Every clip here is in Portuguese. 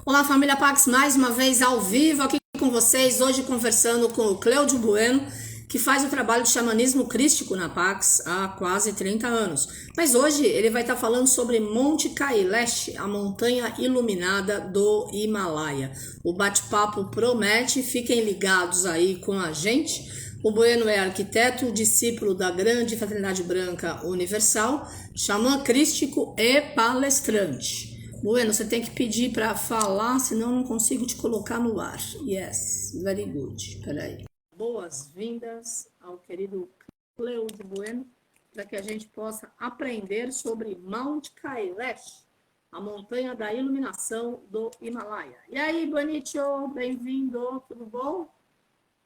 Olá, família Pax, mais uma vez ao vivo aqui com vocês, hoje conversando com o Cláudio Bueno, que faz o trabalho de xamanismo crístico na Pax há quase 30 anos. Mas hoje ele vai estar falando sobre Monte Kailash, a montanha iluminada do Himalaia. O bate-papo promete, fiquem ligados aí com a gente. O Bueno é arquiteto, discípulo da Grande Fraternidade Branca Universal, xamã crístico e palestrante. Bueno, você tem que pedir para falar, senão eu não consigo te colocar no ar. Yes, very good. Peraí. Boas-vindas ao querido Cláudio Bueno, para que a gente possa aprender sobre Mount Kailash, a montanha da iluminação do Himalaia. E aí, Bonicio, bem-vindo, tudo bom?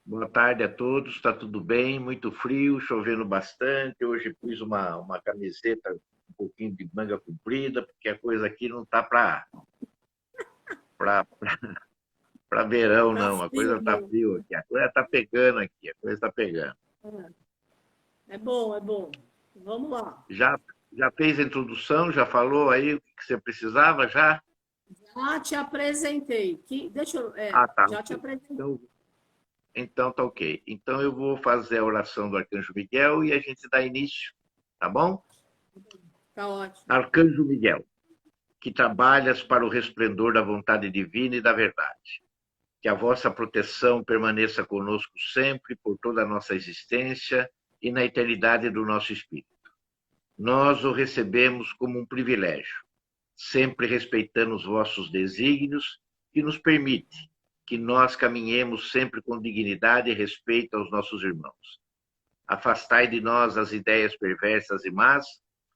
Boa tarde a todos, está tudo bem? Muito frio, chovendo bastante. Hoje pus uma camiseta um pouquinho de manga comprida, porque a coisa aqui não está para verão, Tá não. A coisa frio está mesmo. frio aqui. A coisa está pegando aqui, a coisa está pegando. É bom, é bom. Vamos lá. Já, já fez a introdução? Já falou aí o que você precisava? Já? Já te apresentei. Deixa eu, Ah, tá, já te ok. apresentei. Então tá ok. Então eu vou fazer a oração do Arcanjo Miguel e a gente dá início, tá bom? Tá ótimo. Arcanjo Miguel, que trabalhas para o resplendor da vontade divina e da verdade. Que a vossa proteção permaneça conosco sempre, por toda a nossa existência e na eternidade do nosso espírito. Nós o recebemos como um privilégio, sempre respeitando os vossos desígnios, que nos permite que nós caminhemos sempre com dignidade e respeito aos nossos irmãos. Afastai de nós as ideias perversas e más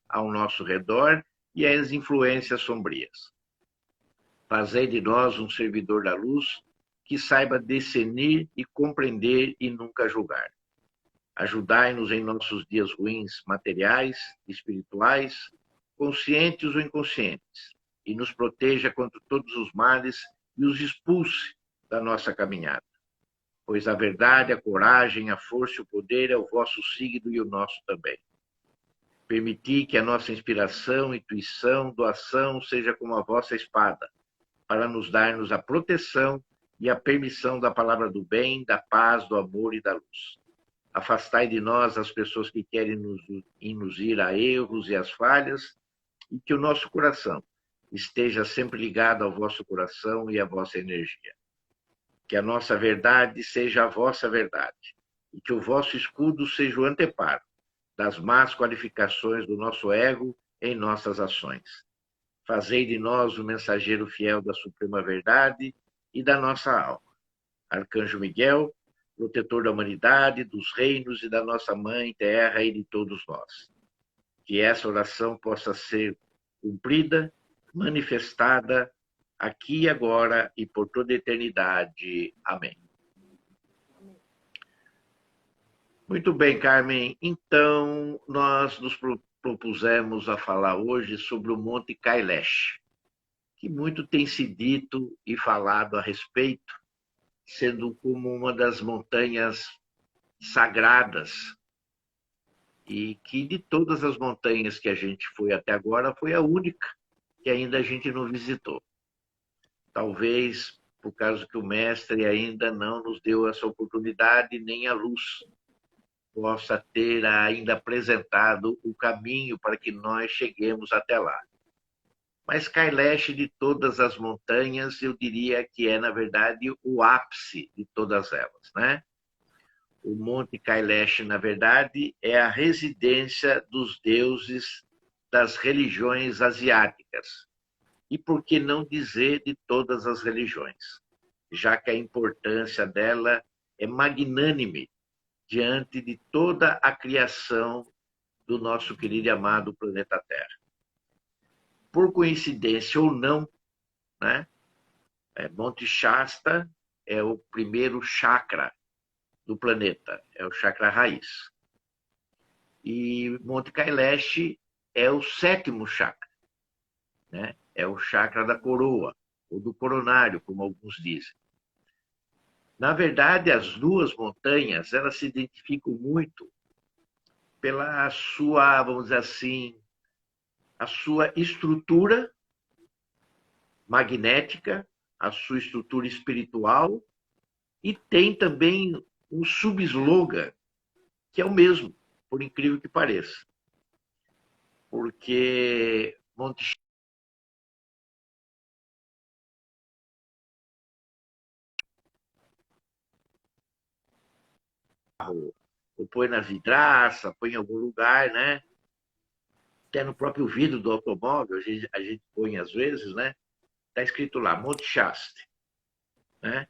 ao nosso redor e as influências sombrias. Fazei de nós um servidor da luz que saiba discernir e compreender e nunca julgar. Ajudai-nos em nossos dias ruins, materiais, espirituais, conscientes ou inconscientes, e nos proteja contra todos os males e os expulse da nossa caminhada. Pois a verdade, a coragem, a força e o poder é o vosso signo e o nosso também. Permiti que a nossa inspiração, intuição, doação seja como a vossa espada, para nos dar-nos a proteção e a permissão da palavra do bem, da paz, do amor e da luz. Afastai de nós as pessoas que querem nos induzir a erros e às falhas, e que o nosso coração esteja sempre ligado ao vosso coração e à vossa energia. Que a nossa verdade seja a vossa verdade, e que o vosso escudo seja o anteparo das más qualificações do nosso ego em nossas ações. Fazei de nós o mensageiro fiel da suprema verdade e da nossa alma. Arcanjo Miguel, protetor da humanidade, dos reinos e da nossa mãe terra e de todos nós. Que essa oração possa ser cumprida, manifestada aqui e agora e por toda a eternidade. Amém. Muito bem, Carmen. Então, nós nos propusemos a falar hoje sobre o Monte Kailash, que muito tem se dito e falado a respeito, sendo como uma das montanhas sagradas e que de todas as montanhas que a gente foi até agora foi a única que ainda a gente não visitou. Talvez por causa que o mestre ainda não nos deu essa oportunidade nem a luz possa ter ainda apresentado o caminho para que nós cheguemos até lá. Mas Kailash de todas as montanhas, eu diria que é, na verdade, o ápice de todas elas, né? O Monte Kailash, na verdade, é a residência dos deuses das religiões asiáticas. E por que não dizer de todas as religiões? Já que a importância dela é magnânime diante de toda a criação do nosso querido e amado planeta Terra. Por coincidência ou não, né? Monte Shasta é o primeiro chakra do planeta, é o chakra raiz. E Monte Kailash é o sétimo chakra, né? É o chakra da coroa, ou do coronário, como alguns dizem. Na verdade, as duas montanhas, elas se identificam muito pela sua, vamos dizer assim, a sua estrutura magnética a sua estrutura espiritual, e tem também um sub-slogan, que é o mesmo, por incrível que pareça. Porque Monte Charro, ou põe na vidraça, põe em algum lugar, né? Até no próprio vidro do automóvel, a gente põe às vezes, né? Está escrito lá, Monte Shasta, né?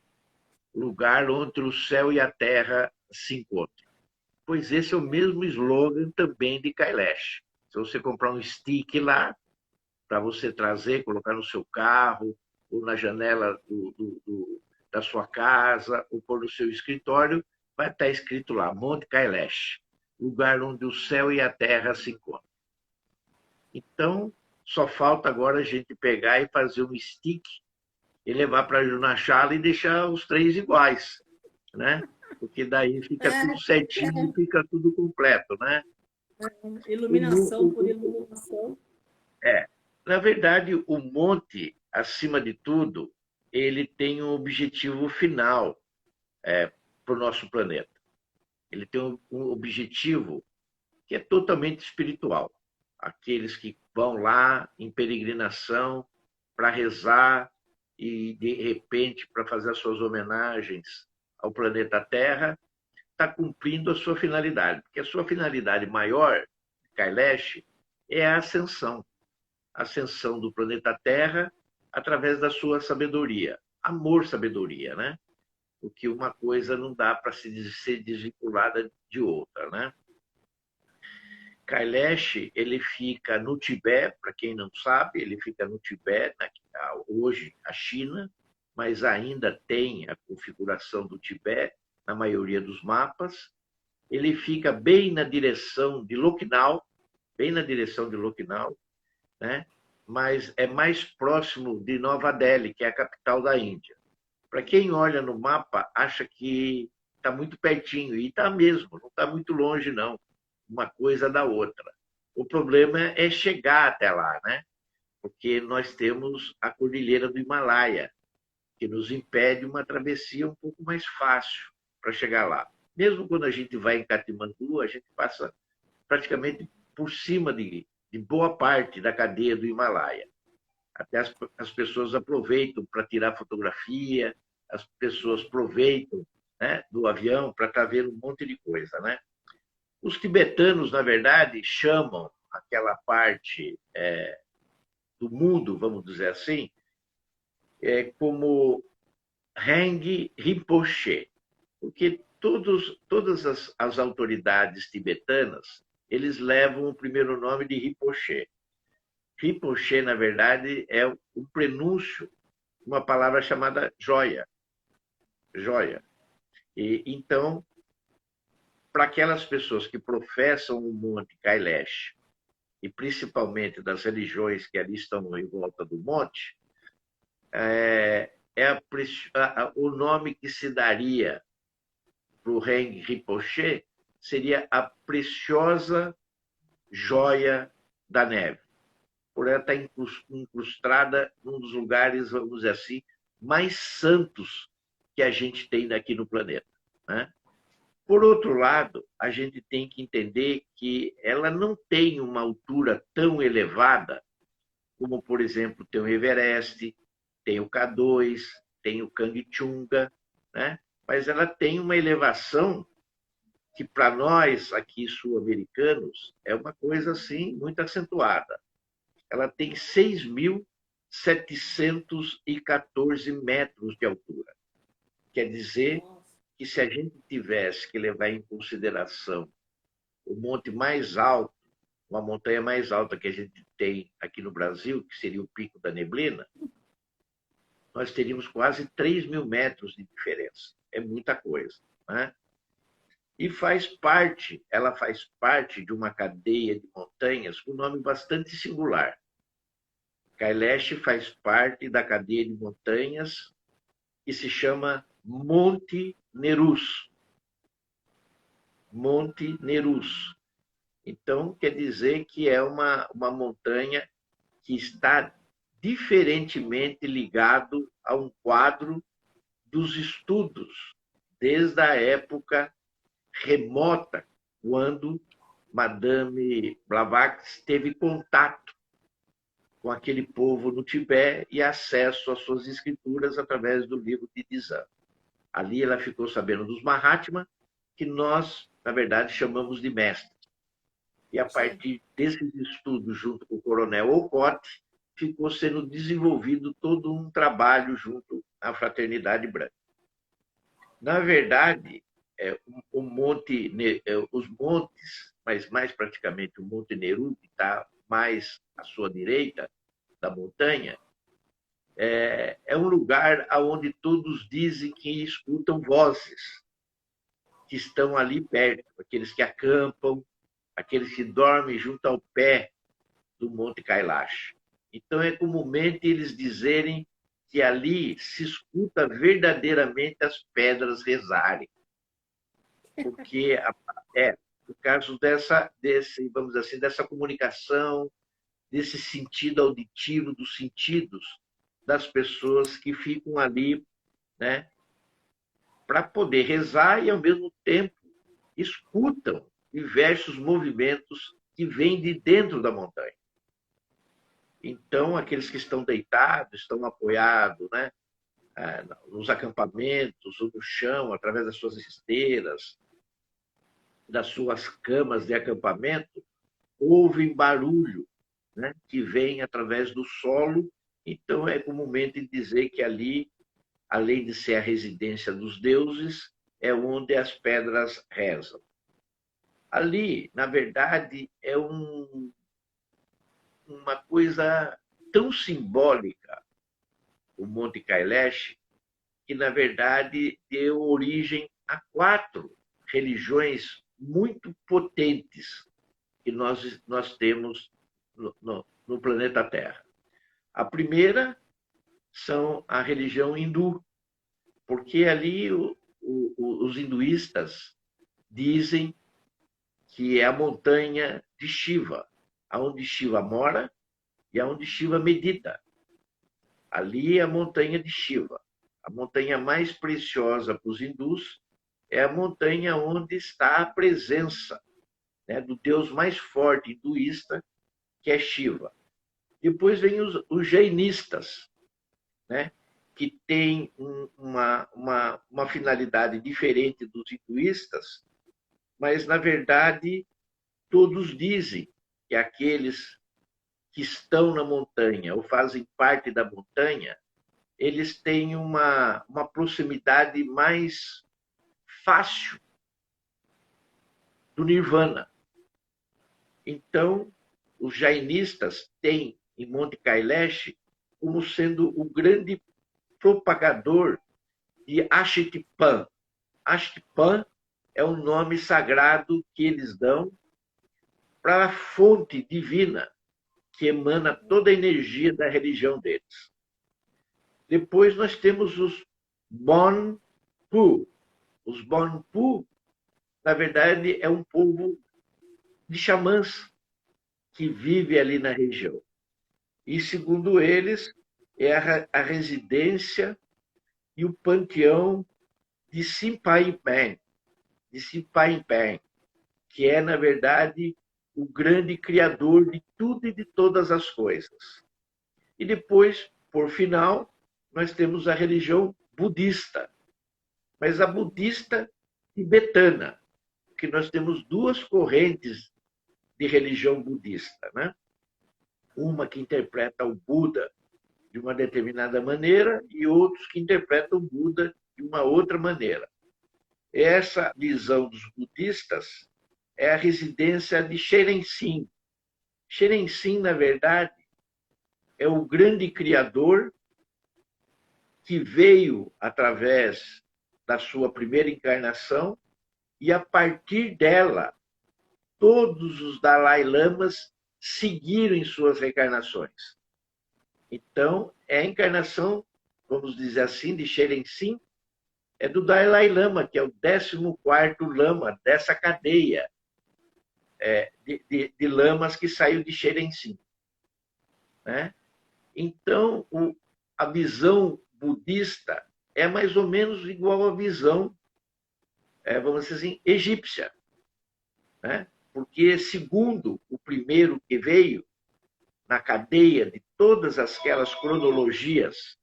Lugar onde o céu e a terra se encontram. Pois esse é o mesmo slogan também de Kailash. Se você comprar um stick lá, para você trazer, colocar no seu carro, ou na janela da sua casa, ou pôr no seu escritório, vai estar escrito lá, Monte Kailash, lugar onde o céu e a terra se encontram. Então, só falta agora a gente pegar e fazer um stick e levar para a Junachala e deixar os três iguais, né? Porque daí fica tudo certinho e fica tudo completo, né? Iluminação por iluminação. Na verdade, o monte, acima de tudo, ele tem um objetivo final para o nosso planeta. Ele tem um objetivo que é totalmente espiritual. Aqueles que vão lá em peregrinação para rezar e, de repente, para fazer as suas homenagens ao planeta Terra, está cumprindo a sua finalidade. Porque a sua finalidade maior, Kailash, é a ascensão do planeta Terra através da sua sabedoria. Amor, sabedoria, né? Porque uma coisa não dá para ser desvinculada de outra, né? Kailash, ele fica no Tibete, para quem não sabe, ele fica no Tibete, hoje a China, mas ainda tem a configuração do Tibete na maioria dos mapas. Ele fica bem na direção de Lucknow, né? Mas é mais próximo de Nova Delhi, que é a capital da Índia. Para quem olha no mapa, acha que está muito pertinho, e está mesmo, não está muito longe, não, uma coisa da outra. O problema é chegar até lá, né? Porque nós temos a Cordilheira do Himalaia, que nos impede uma travessia um pouco mais fácil para chegar lá. Mesmo quando a gente vai em Katmandu, a gente passa praticamente por cima de boa parte da cadeia do Himalaia. Até as pessoas aproveitam para tirar fotografia, as pessoas aproveitam, né, do avião para estar vendo um monte de coisa, né? Os tibetanos, na verdade, chamam aquela parte do mundo, vamos dizer assim, como Heng Rinpoche, porque todas as autoridades tibetanas, eles levam o primeiro nome de Rinpoche. Rinpoche, na verdade, é o prenúncio de uma palavra chamada joia. Joia. E, então, para aquelas pessoas que professam o Monte Kailash, e principalmente das religiões que ali estão em volta do monte, o nome que se daria para o Heng Rinpoche seria a preciosa joia da neve, por ela estar incrustada num dos lugares, vamos dizer assim, mais santos que a gente tem aqui no planeta, né? Por outro lado, a gente tem que entender que ela não tem uma altura tão elevada como, por exemplo, tem o Everest, tem o K2, tem o Kangchunga, né? Mas ela tem uma elevação que, para nós aqui sul-americanos, é uma coisa assim muito acentuada. Ela tem 6.714 metros de altura. Quer dizer que se a gente tivesse que levar em consideração o monte mais alto, uma montanha mais alta que a gente tem aqui no Brasil, que seria o Pico da Neblina, nós teríamos quase 3.000 metros de diferença. É muita coisa, né? E ela faz parte de uma cadeia de montanhas com um nome bastante singular. Kailash faz parte da cadeia de montanhas que se chama Monte Nerus. Monte Nerus. Então, quer dizer que é uma montanha que está diferentemente ligado a um quadro dos estudos, desde a época remota, quando Madame Blavatsky teve contato com aquele povo no Tibete e acesso às suas escrituras através do livro de Dizan. Ali ela ficou sabendo dos Mahatma, que nós, na verdade, chamamos de mestres. E a partir desses estudos, junto com o coronel Olcott, ficou sendo desenvolvido todo um trabalho junto à Fraternidade Branca. Na verdade, os montes, mas mais praticamente o Monte Neru, que está mais à sua direita da montanha, é um lugar onde todos dizem que escutam vozes que estão ali perto, aqueles que acampam, aqueles que dormem junto ao pé do Monte Kailash. Então, é comumente eles dizerem que ali se escuta verdadeiramente as pedras rezarem. Porque por causa vamos dizer assim, dessa comunicação, desse sentido auditivo, dos sentidos das pessoas que ficam ali, né, para poder rezar e, ao mesmo tempo, escutam diversos movimentos que vêm de dentro da montanha. Então, aqueles que estão deitados, estão apoiados, né, nos acampamentos ou no chão, através das suas esteiras, das suas camas de acampamento, ouvem barulho, né, que vem através do solo. Então, é comumente dizer que ali, além de ser a residência dos deuses, é onde as pedras rezam. Ali, na verdade, é uma coisa tão simbólica, o Monte Kailash, que, na verdade, deu origem a 4 religiões muito potentes que nós temos no planeta Terra. A primeira são a religião hindu, porque ali os hinduístas dizem que é a montanha de Shiva, aonde Shiva mora e aonde Shiva medita. Ali é a montanha de Shiva. A montanha mais preciosa para os hindus é a montanha onde está a presença, né, do deus mais forte hinduísta, que é Shiva. Depois vem os jainistas, né, que tem uma finalidade diferente dos hinduístas, mas, na verdade, todos dizem que aqueles que estão na montanha ou fazem parte da montanha, eles têm uma proximidade mais fácil do nirvana. Então, os jainistas têm em Monte Kailash como sendo o grande propagador de Ashtipan. Ashtipan é o nome sagrado que eles dão para a fonte divina que emana toda a energia da religião deles. Depois nós temos os Bonpu. Os Bonpu, na verdade, é um povo de xamãs que vive ali na região. E, segundo eles, é a residência e o panteão de Simpaimpen, que é, na verdade, o grande criador de tudo e de todas as coisas. E depois, por final, nós temos a religião budista, mas a budista tibetana, que nós temos 2 correntes de religião budista, né? Uma que interpreta o Buda de uma determinada maneira e outros que interpretam o Buda de uma outra maneira. Essa visão dos budistas é a residência de Sherenshin. Sherenshin, na verdade, é o grande criador que veio através da sua primeira encarnação e, a partir dela, todos os Dalai Lamas seguiram em suas reencarnações. Então, é a encarnação, vamos dizer assim, de Sherenshin, é do Dalai Lama, que é o 14º lama dessa cadeia de lamas que saiu de Sherenshin, né? Então, a visão budista é mais ou menos igual à visão, vamos dizer assim, egípcia, né? Porque, segundo o primeiro que veio na cadeia de todas aquelas cronologias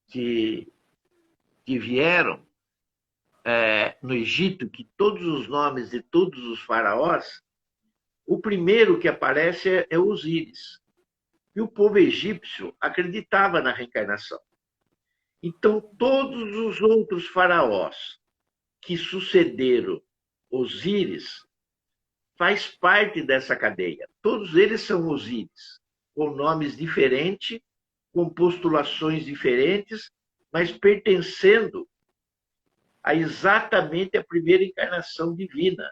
que vieram no Egito, que todos os nomes de todos os faraós, o primeiro que aparece é Osíris. E o povo egípcio acreditava na reencarnação. Então, todos os outros faraós que sucederam Osíris faz parte dessa cadeia. Todos eles são Osíris, com nomes diferentes, com postulações diferentes, mas pertencendo a exatamente a primeira encarnação divina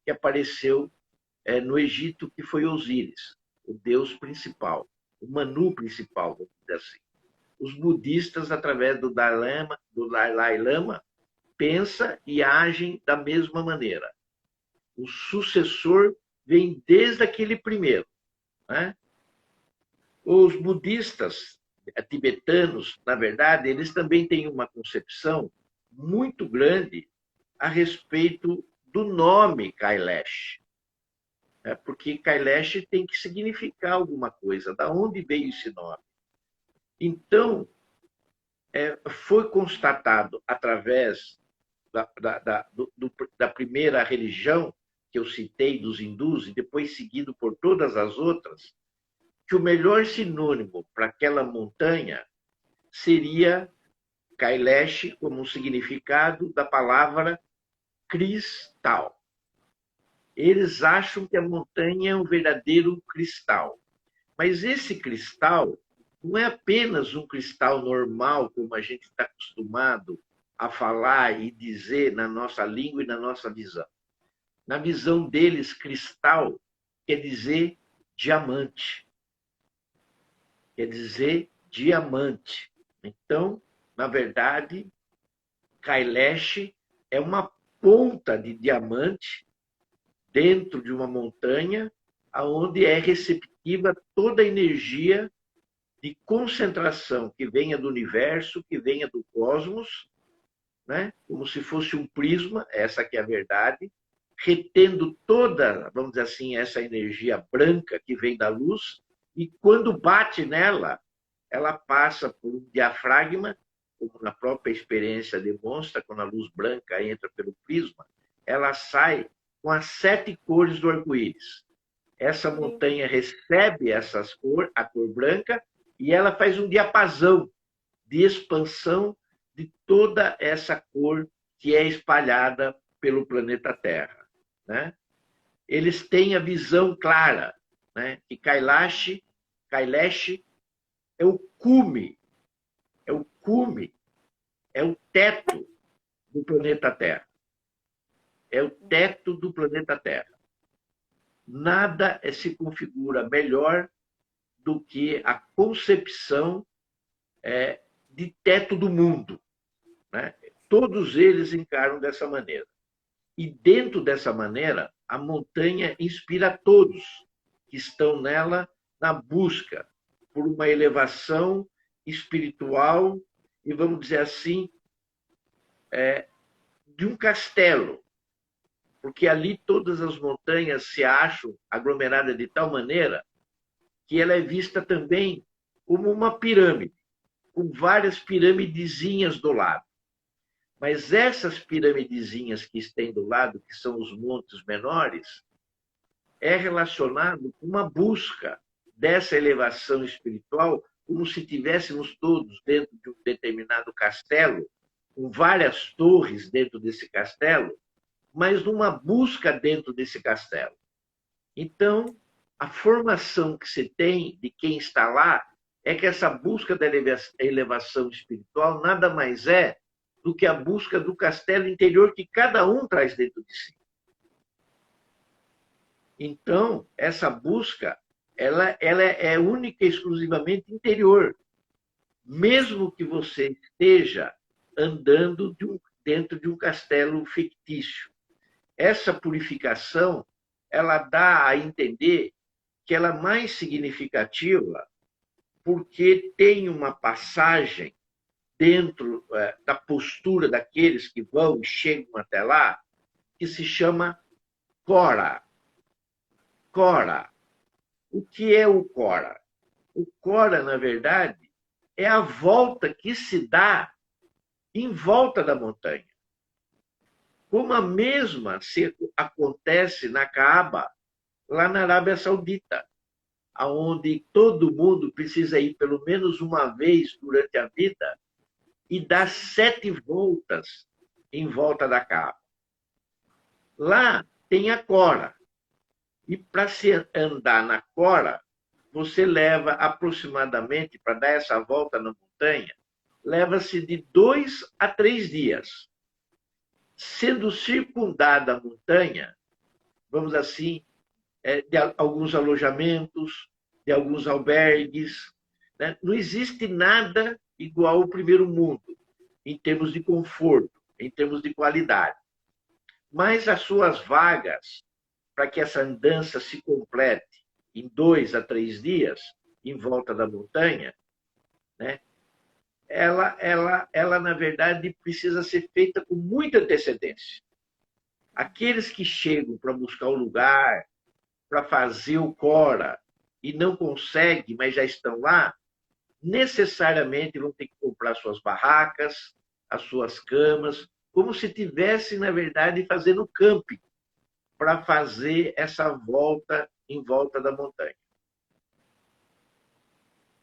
que apareceu no Egito, que foi Osíris, o deus principal, o Manu principal, vamos dizer assim. Os budistas, através do Dalai Lama, pensam e agem da mesma maneira. O sucessor vem desde aquele primeiro, né? Os budistas tibetanos, na verdade, eles também têm uma concepção muito grande a respeito do nome Kailash. Porque Kailash tem que significar alguma coisa. Da onde veio esse nome? Então, foi constatado através da primeira religião que eu citei, dos hindus, e depois seguido por todas as outras, que o melhor sinônimo para aquela montanha seria Kailash, como um significado da palavra cristal. Eles acham que a montanha é um verdadeiro cristal. Mas esse cristal não é apenas um cristal normal, como a gente está acostumado a falar e dizer na nossa língua e na nossa visão. Na visão deles, cristal quer dizer diamante. Quer dizer diamante. Então, na verdade, Kailash é uma ponta de diamante dentro de uma montanha, onde é receptiva toda a energia de concentração que venha do universo, que venha do cosmos, né? Como se fosse um prisma, essa que é a verdade, retendo toda, vamos dizer assim, essa energia branca que vem da luz, e quando bate nela, ela passa por um diafragma, como na própria experiência demonstra, quando a luz branca entra pelo prisma, ela sai com as 7 cores do arco-íris. Essa montanha recebe a cor branca, e ela faz um diapasão de expansão de toda essa cor que é espalhada pelo planeta Terra, né? Eles têm a visão clara, né? Que Kailash é o cume, é o teto do planeta Terra. É o teto do planeta Terra. Nada se configura melhor do que a concepção de teto do mundo, né? Todos eles encaram dessa maneira. E dentro dessa maneira, a montanha inspira todos que estão nela na busca por uma elevação espiritual e, vamos dizer assim, de um castelo. Porque ali todas as montanhas se acham aglomeradas de tal maneira que ela é vista também como uma pirâmide, com várias piramidezinhas do lado. Mas essas piramidezinhas que estão do lado, que são os montes menores, é relacionado com uma busca dessa elevação espiritual, como se tivéssemos todos dentro de um determinado castelo, com várias torres dentro desse castelo, mas numa busca dentro desse castelo. Então, a formação que se tem de quem está lá é que essa busca da elevação espiritual nada mais é do que a busca do castelo interior que cada um traz dentro de si. Então, essa busca ela é única e exclusivamente interior. Mesmo que você esteja andando dentro de um castelo fictício. Essa purificação, ela dá a entender que ela é mais significativa porque tem uma passagem dentro da postura daqueles que vão e chegam até lá, que se chama Cora. Cora. O que é o Cora? O Cora, na verdade, é a volta que se dá em volta da montanha. Como a mesma acontece na Caaba, lá na Arábia Saudita, onde todo mundo precisa ir pelo menos uma vez durante a vida e dar 7 voltas em volta da Caaba. Lá tem a Cora. E para se andar na Cora, você leva aproximadamente, para dar essa volta na montanha, leva-se de 2 a 3 dias. Sendo circundada a montanha, vamos assim, de alguns alojamentos, de alguns albergues. Né? Não existe nada igual ao primeiro mundo, em termos de conforto, em termos de qualidade. Mas as suas vagas, para que essa andança se complete em 2 a 3 dias, em volta da montanha, né? ela, na verdade, precisa ser feita com muita antecedência. Aqueles que chegam para buscar o lugar, para fazer o Cora, e não conseguem, mas já estão lá, necessariamente vão ter que comprar suas barracas, as suas camas, como se estivessem, na verdade, fazendo camping, para fazer essa volta em volta da montanha.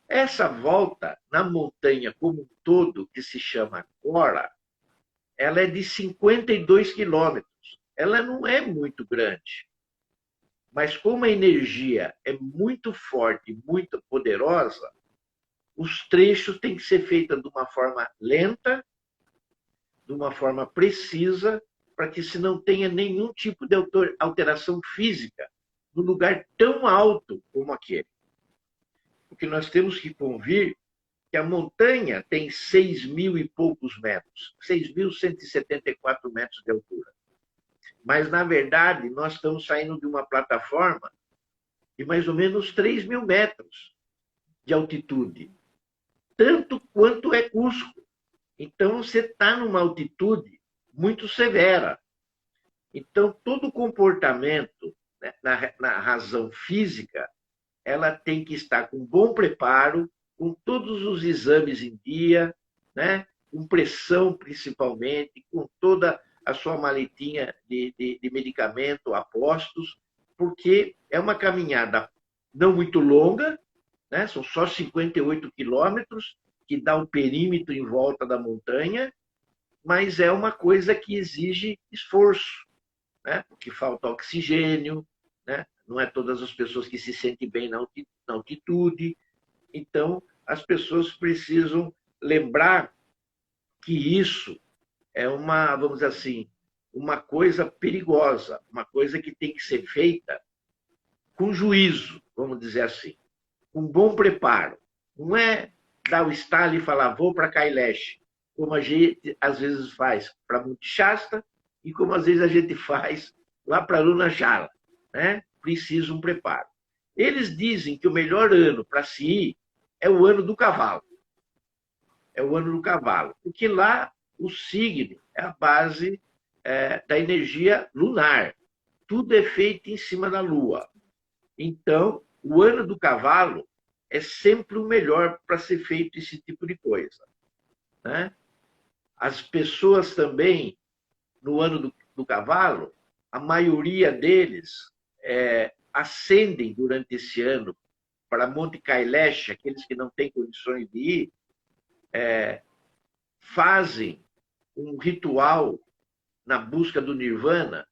Essa volta na montanha como um todo, que se chama Cora, ela é de 52 quilômetros. Ela não é muito grande. Mas como a energia é muito forte, muito poderosa, os trechos têm que ser feitos de uma forma lenta, de uma forma precisa, para que se não tenha nenhum tipo de alteração física no lugar tão alto como aquele. Porque nós temos que convir que a montanha tem 6.000 e poucos metros, 6.174 metros de altura. Mas, na verdade, nós estamos saindo de uma plataforma de mais ou menos 3.000 metros de altitude, tanto quanto é Cusco. Então, você está numa altitude muito severa. Então, todo o comportamento, né, na razão física, ela tem que estar com bom preparo, com todos os exames em dia, né, com pressão principalmente, com toda a sua maletinha de medicamento a postos, porque é uma caminhada não muito longa, né, são só 58 quilômetros, que dá o perímetro em volta da montanha, mas é uma coisa que exige esforço, né, porque falta oxigênio, né, não é todas as pessoas que se sentem bem na altitude. Então, as pessoas precisam lembrar que isso é uma, vamos dizer assim, uma coisa perigosa, uma coisa que tem que ser feita com juízo, vamos dizer assim, com bom preparo. Não é dar o estalo e falar, vou para Kailash, como a gente às vezes faz para Monte Shasta e como às vezes a gente faz lá para Arunachala, né? Precisa um preparo. Eles dizem que o melhor ano para se ir é o ano do cavalo. É o ano do cavalo, porque lá o signo é a base da energia lunar. Tudo é feito em cima da Lua. Então, o ano do cavalo é sempre o melhor para ser feito esse tipo de coisa. Né? As pessoas também, no ano do cavalo, a maioria deles ascendem durante esse ano para Monte Kailash, aqueles que não têm condições de ir, fazem um ritual na busca do Nirvana,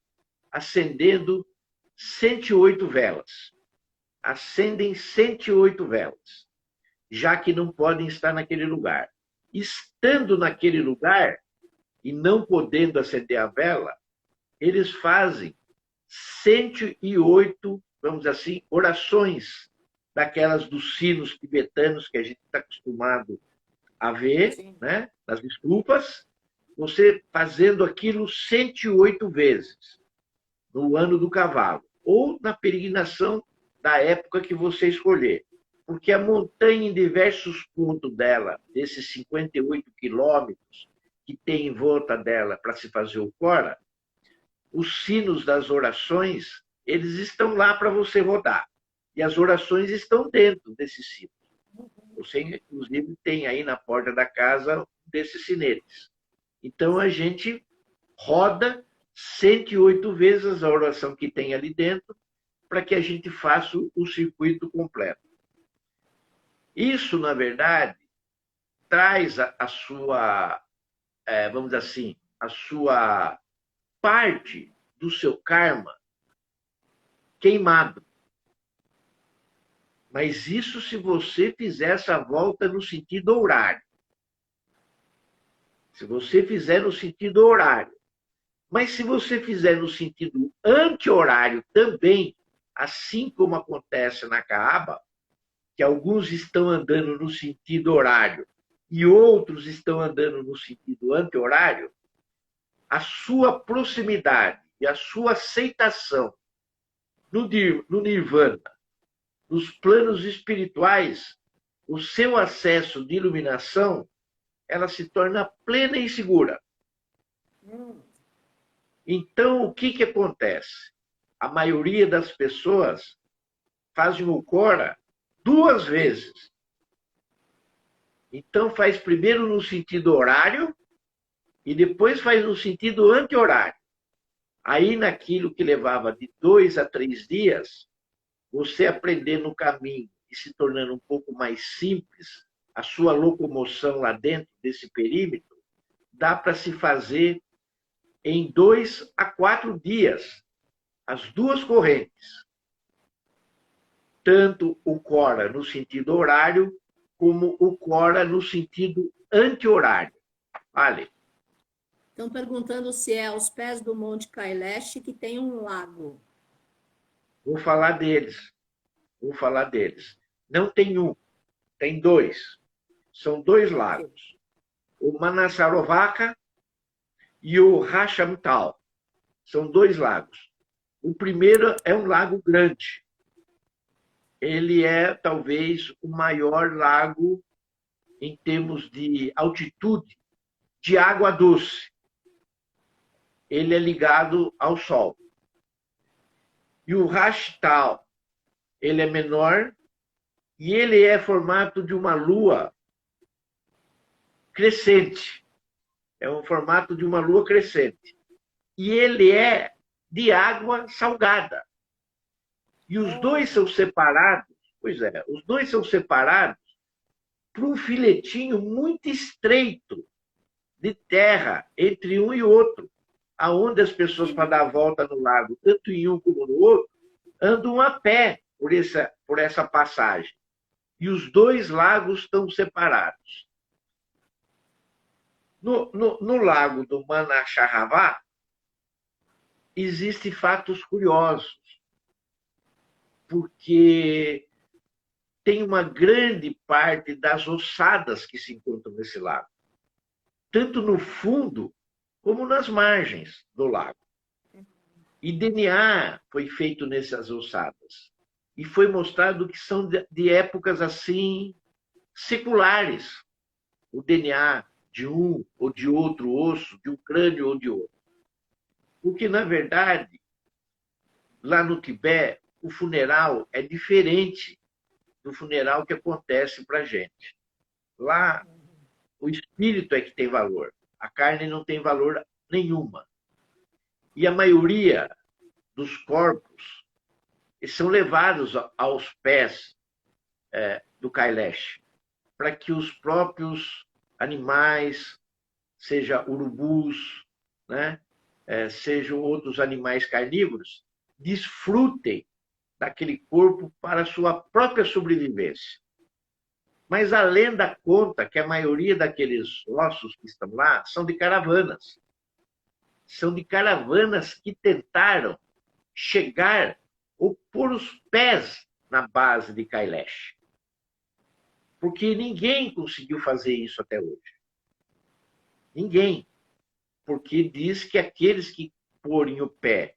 acendendo 108 velas. Acendem 108 velas, já que não podem estar naquele lugar. Estando naquele lugar e não podendo acender a vela, eles fazem 108, vamos dizer assim, orações daquelas dos sinos tibetanos que a gente está acostumado a ver, né, nas estupas, você fazendo aquilo 108 vezes no ano do cavalo, ou na peregrinação da época que você escolher. Porque a montanha, em diversos pontos dela, desses 58 quilômetros que tem em volta dela para se fazer o Cora, os sinos das orações, eles estão lá para você rodar. E as orações estão dentro desses sinos. Você, inclusive, tem aí na porta da casa desses sinetes. Então, a gente roda 108 vezes a oração que tem ali dentro para que a gente faça o circuito completo. Isso, na verdade, traz a sua, vamos dizer assim, a sua parte do seu karma queimado. Mas isso se você fizer essa volta no sentido horário. Se você fizer no sentido horário. Mas se você fizer no sentido anti-horário também, assim como acontece na Kaaba, que alguns estão andando no sentido horário e outros estão andando no sentido anti-horário, a sua proximidade e a sua aceitação no Nirvana, nos planos espirituais, o seu acesso de iluminação, ela se torna plena e segura. Então, o que acontece? A maioria das pessoas fazem o Cora 2 vezes. Então, faz primeiro no sentido horário e depois faz no sentido anti-horário. Aí, naquilo que levava de 2 a 3 dias, você aprendendo no caminho e se tornando um pouco mais simples, a sua locomoção lá dentro desse perímetro, dá para se fazer em 2 a 4 dias, as 2 correntes. Tanto o Cora no sentido horário, como o Cora no sentido anti-horário. Vale. Estão perguntando se é aos pés do Monte Kailash que tem um lago. Vou falar deles. Não tem um, tem 2. São 2 lagos. O Manassarovaca e o Rachamtal. São 2 lagos. O primeiro é um lago grande. Ele é, talvez, o maior lago em termos de altitude de água doce. Ele é ligado ao Sol. E o Rashtal, ele é menor e ele é formato de uma lua crescente. É um formato de uma lua crescente. E ele é de água salgada. E os 2 são separados, os 2 são separados por um filetinho muito estreito de terra entre um e outro, aonde as pessoas, para dar a volta no lago, tanto em um como no outro, andam a pé por essa passagem. E os 2 lagos estão separados. No lago do Manasharavá, existem fatos curiosos, porque tem uma grande parte das ossadas que se encontram nesse lago, tanto no fundo como nas margens do lago. E DNA foi feito nessas ossadas. E foi mostrado que são de épocas assim seculares. O DNA de um ou de outro osso, de um crânio ou de outro. Porque, na verdade, lá no Tibete, o funeral é diferente do funeral que acontece para a gente. Lá, o espírito é que tem valor. A carne não tem valor nenhuma. E a maioria dos corpos são levados aos pés do Kailash, para que os próprios animais, seja urubus, né, sejam outros animais carnívoros, desfrutem daquele corpo para a sua própria sobrevivência. Mas a lenda conta que a maioria daqueles ossos que estão lá são de caravanas. São de caravanas que tentaram chegar ou pôr os pés na base de Kailash. Porque ninguém conseguiu fazer isso até hoje. Ninguém. porque diz que aqueles que porem o pé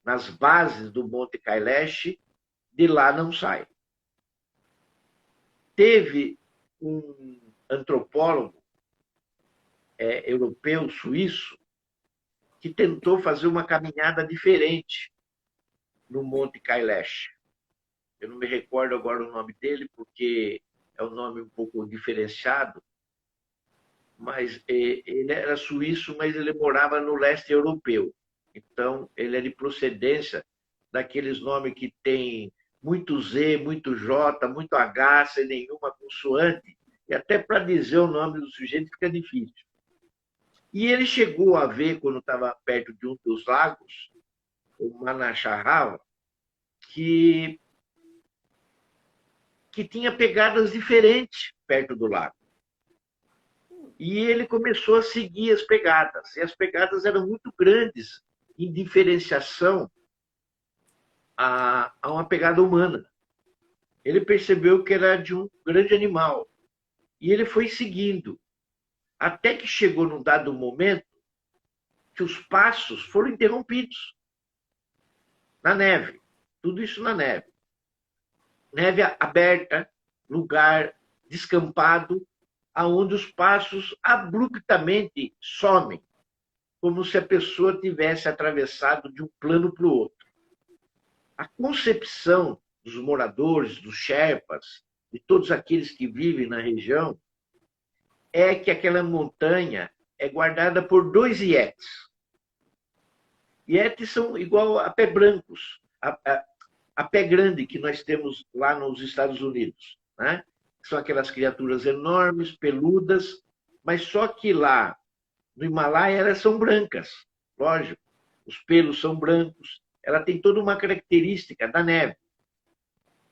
nas bases do Monte Kailash, de lá não saem. Teve um antropólogo europeu, suíço, que tentou fazer uma caminhada diferente no Monte Kailash. Eu não me recordo agora o nome dele, porque é um nome um pouco diferenciado, mas ele era suíço, mas ele morava no leste europeu. Então, ele é de procedência daqueles nomes que tem muito Z, muito J, muito H, sem nenhuma consoante, e até para dizer o nome do sujeito fica difícil. E ele chegou a ver, quando estava perto de um dos lagos, o Manasharava, que tinha pegadas diferentes perto do lago. E ele começou a seguir as pegadas. E as pegadas eram muito grandes em diferenciação a uma pegada humana. Ele percebeu que era de um grande animal. E ele foi seguindo. Até que chegou num dado momento que os passos foram interrompidos. Na neve. Tudo isso na neve. Neve aberta, lugar descampado, aonde os passos abruptamente somem, como se a pessoa tivesse atravessado de um plano para o outro. A concepção dos moradores, dos Sherpas, de todos aqueles que vivem na região, é que aquela montanha é guardada por 2 Yetis. Yetis são igual a pé brancos, a pé grande que nós temos lá nos Estados Unidos, né? São aquelas criaturas enormes, peludas, mas só que lá no Himalaia elas são brancas, lógico. Os pelos são brancos, ela tem toda uma característica da neve.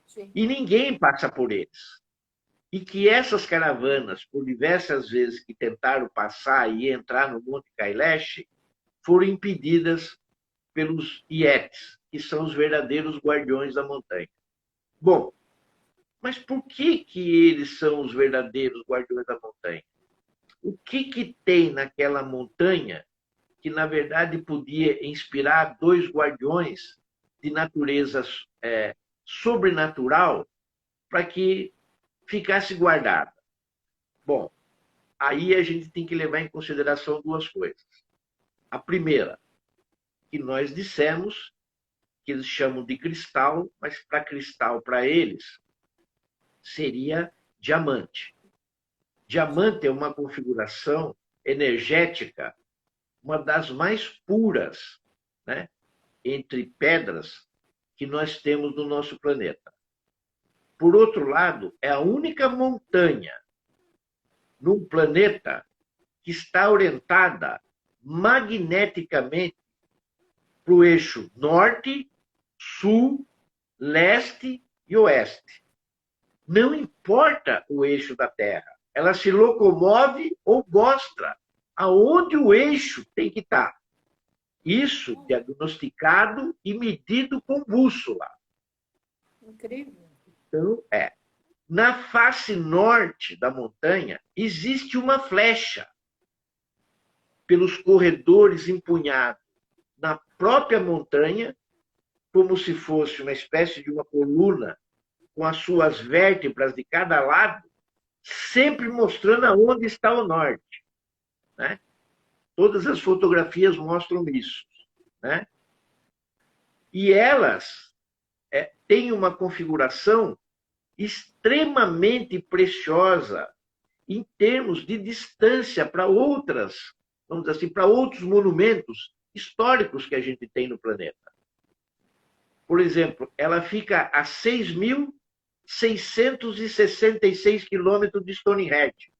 Sim. E ninguém passa por eles. E que essas caravanas, por diversas vezes que tentaram passar e entrar no Monte Kailash, foram impedidas pelos Yetis, que são os verdadeiros guardiões da montanha. Bom, mas por que eles são os verdadeiros guardiões da montanha? O que tem naquela montanha que, na verdade, podia inspirar 2 guardiões de natureza sobrenatural para que ficasse guardada? Bom, aí a gente tem que levar em consideração 2 coisas. A primeira, que nós dissemos que eles chamam de cristal, mas para cristal, para eles, seria diamante. Diamante é uma configuração energética, uma das mais puras, né, entre pedras que nós temos no nosso planeta. Por outro lado, é a única montanha num planeta que está orientada magneticamente para o eixo norte, sul, leste e oeste. Não importa o eixo da Terra, ela se locomove ou mostra aonde o eixo tem que estar. Isso diagnosticado e medido com bússola. Incrível. Então, na face norte da montanha existe uma flecha pelos corredores empunhados na própria montanha, como se fosse uma espécie de uma coluna com as suas vértebras de cada lado, sempre mostrando aonde está o norte, né? Todas as fotografias mostram isso, né? E elas têm uma configuração extremamente preciosa em termos de distância para outras, vamos dizer assim, para outros monumentos históricos que a gente tem no planeta. Por exemplo, ela fica a 6.666 quilômetros de Stonehenge.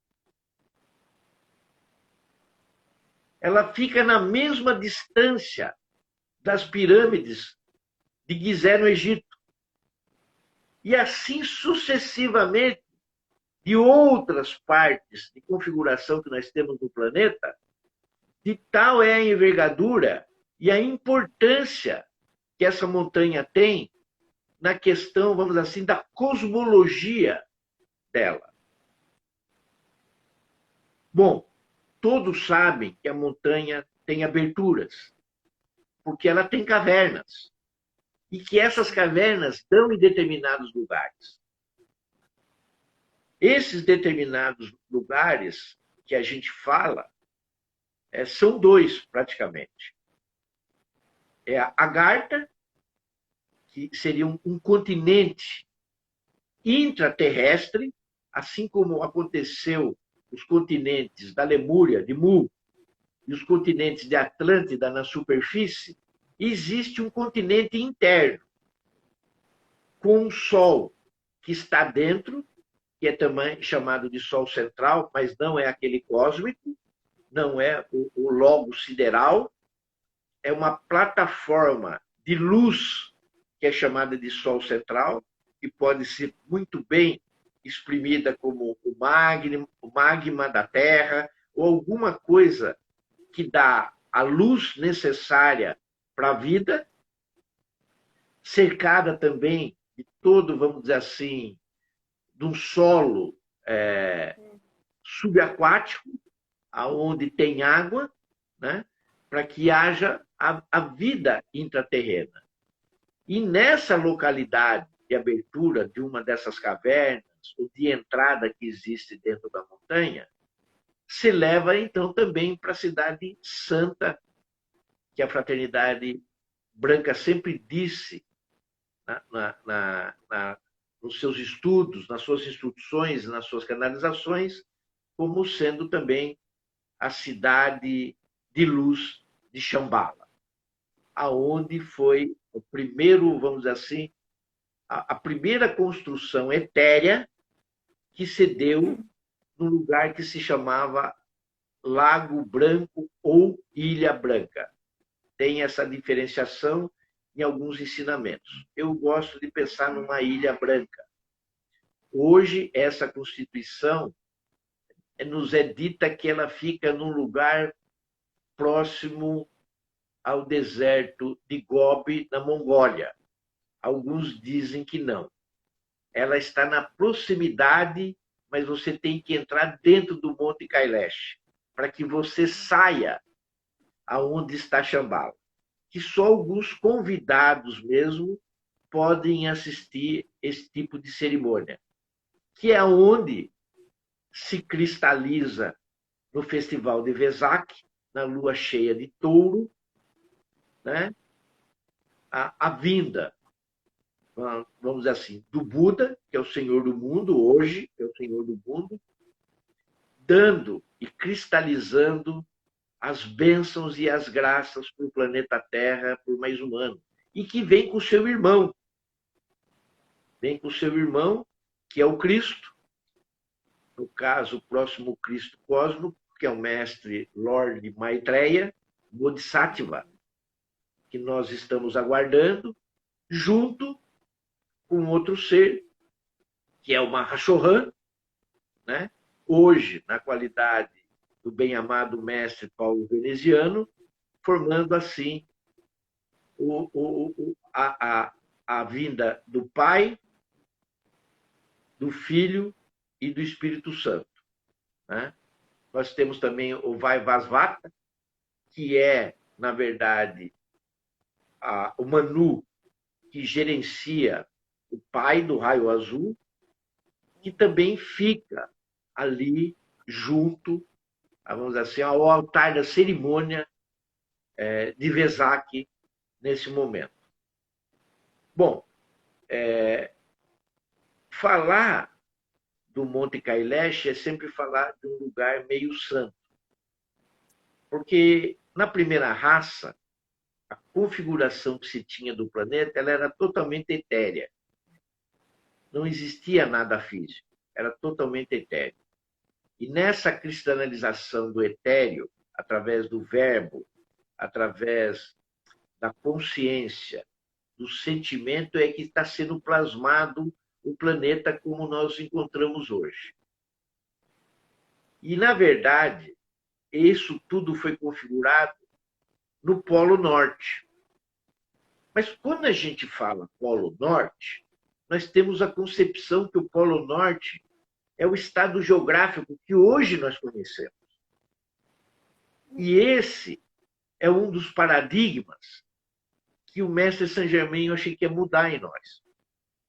Ela fica na mesma distância das pirâmides de Gizé, no Egito. E assim sucessivamente de outras partes de configuração que nós temos no planeta, de tal é a envergadura e a importância que essa montanha tem na questão, vamos dizer assim, da cosmologia dela. Bom, todos sabem que a montanha tem aberturas, porque ela tem cavernas. E que essas cavernas dão em determinados lugares. Esses determinados lugares que a gente fala são dois, praticamente. É a Agartha, que seria um continente intraterrestre, assim como aconteceu os continentes da Lemúria, de Mu, e os continentes de Atlântida na superfície, existe um continente interno, com um Sol que está dentro, que é também chamado de Sol central, mas não é aquele cósmico, não é o logo sideral, é uma plataforma de luz que é chamada de Sol central, que pode ser muito bem exprimida como o magma da Terra, ou alguma coisa que dá a luz necessária para a vida, cercada também de todo, vamos dizer assim, de um solo subaquático, aonde tem água, né, para que haja a vida intraterrena. E nessa localidade de abertura de uma dessas cavernas, ou de entrada que existe dentro da montanha, se leva, então, também para a cidade santa, que a Fraternidade Branca sempre disse nos seus estudos, nas suas instruções, nas suas canalizações, como sendo também a cidade de luz de Shambhala, aonde foi o primeiro, vamos dizer assim, a primeira construção etérea que se deu num lugar que se chamava Lago Branco ou Ilha Branca. Tem essa diferenciação em alguns ensinamentos. Eu gosto de pensar numa Ilha Branca. Hoje, essa Constituição nos é dita que ela fica num lugar próximo ao deserto de Gobi, na Mongólia. Alguns dizem que não. Ela está na proximidade, mas você tem que entrar dentro do Monte Kailash, para que você saia aonde está Shambhala. Que só alguns convidados mesmo podem assistir esse tipo de cerimônia, que é onde se cristaliza no Festival de Vesak, na lua cheia de Touro, né, a vinda, vamos dizer assim, do Buda, que é o Senhor do mundo, hoje é o Senhor do mundo, dando e cristalizando as bênçãos e as graças para o planeta Terra, por mais um ano. E que vem com o seu irmão. Vem com o seu irmão, que é o Cristo. No caso, o próximo Cristo cósmico, que é o mestre Lord Maitreya, Bodhisattva, que nós estamos aguardando, junto com outro ser, que é o Mahashohan, né? Hoje, na qualidade do bem-amado mestre Paulo Veneziano, formando assim a vinda do Pai, do Filho e do Espírito Santo, né? Nós temos também o Vaivasvata, que é, na verdade, o Manu, que gerencia o Pai do Raio Azul, que também fica ali junto, vamos dizer assim, ao altar da cerimônia de Vesak nesse momento. Bom, falar do Monte Kailash é sempre falar de um lugar meio santo. Porque na primeira raça, a configuração que se tinha do planeta ela era totalmente etérea. Não existia nada físico, era totalmente etéreo. E nessa cristalização do etéreo, através do verbo, através da consciência, do sentimento, é que está sendo plasmado o planeta como nós encontramos hoje. E, na verdade, isso tudo foi configurado no Polo Norte. Mas quando a gente fala Polo Norte, nós temos a concepção que o Polo Norte é o estado geográfico que hoje nós conhecemos. E esse é um dos paradigmas que o mestre Saint-Germain eu achei que ia mudar em nós.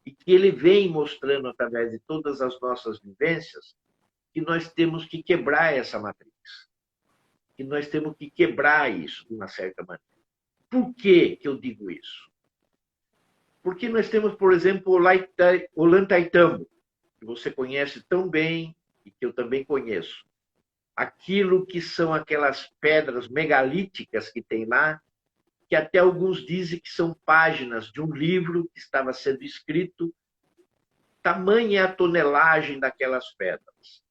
E que ele vem mostrando, através de todas as nossas vivências, que nós temos que quebrar essa matriz. Que nós temos que quebrar isso de uma certa maneira. Por que eu digo isso? Porque nós temos, por exemplo, o Lantaitambo, que você conhece tão bem e que eu também conheço. Aquilo que são aquelas pedras megalíticas que tem lá, que até alguns dizem que são páginas de um livro que estava sendo escrito, tamanha a tonelagem daquelas pedras.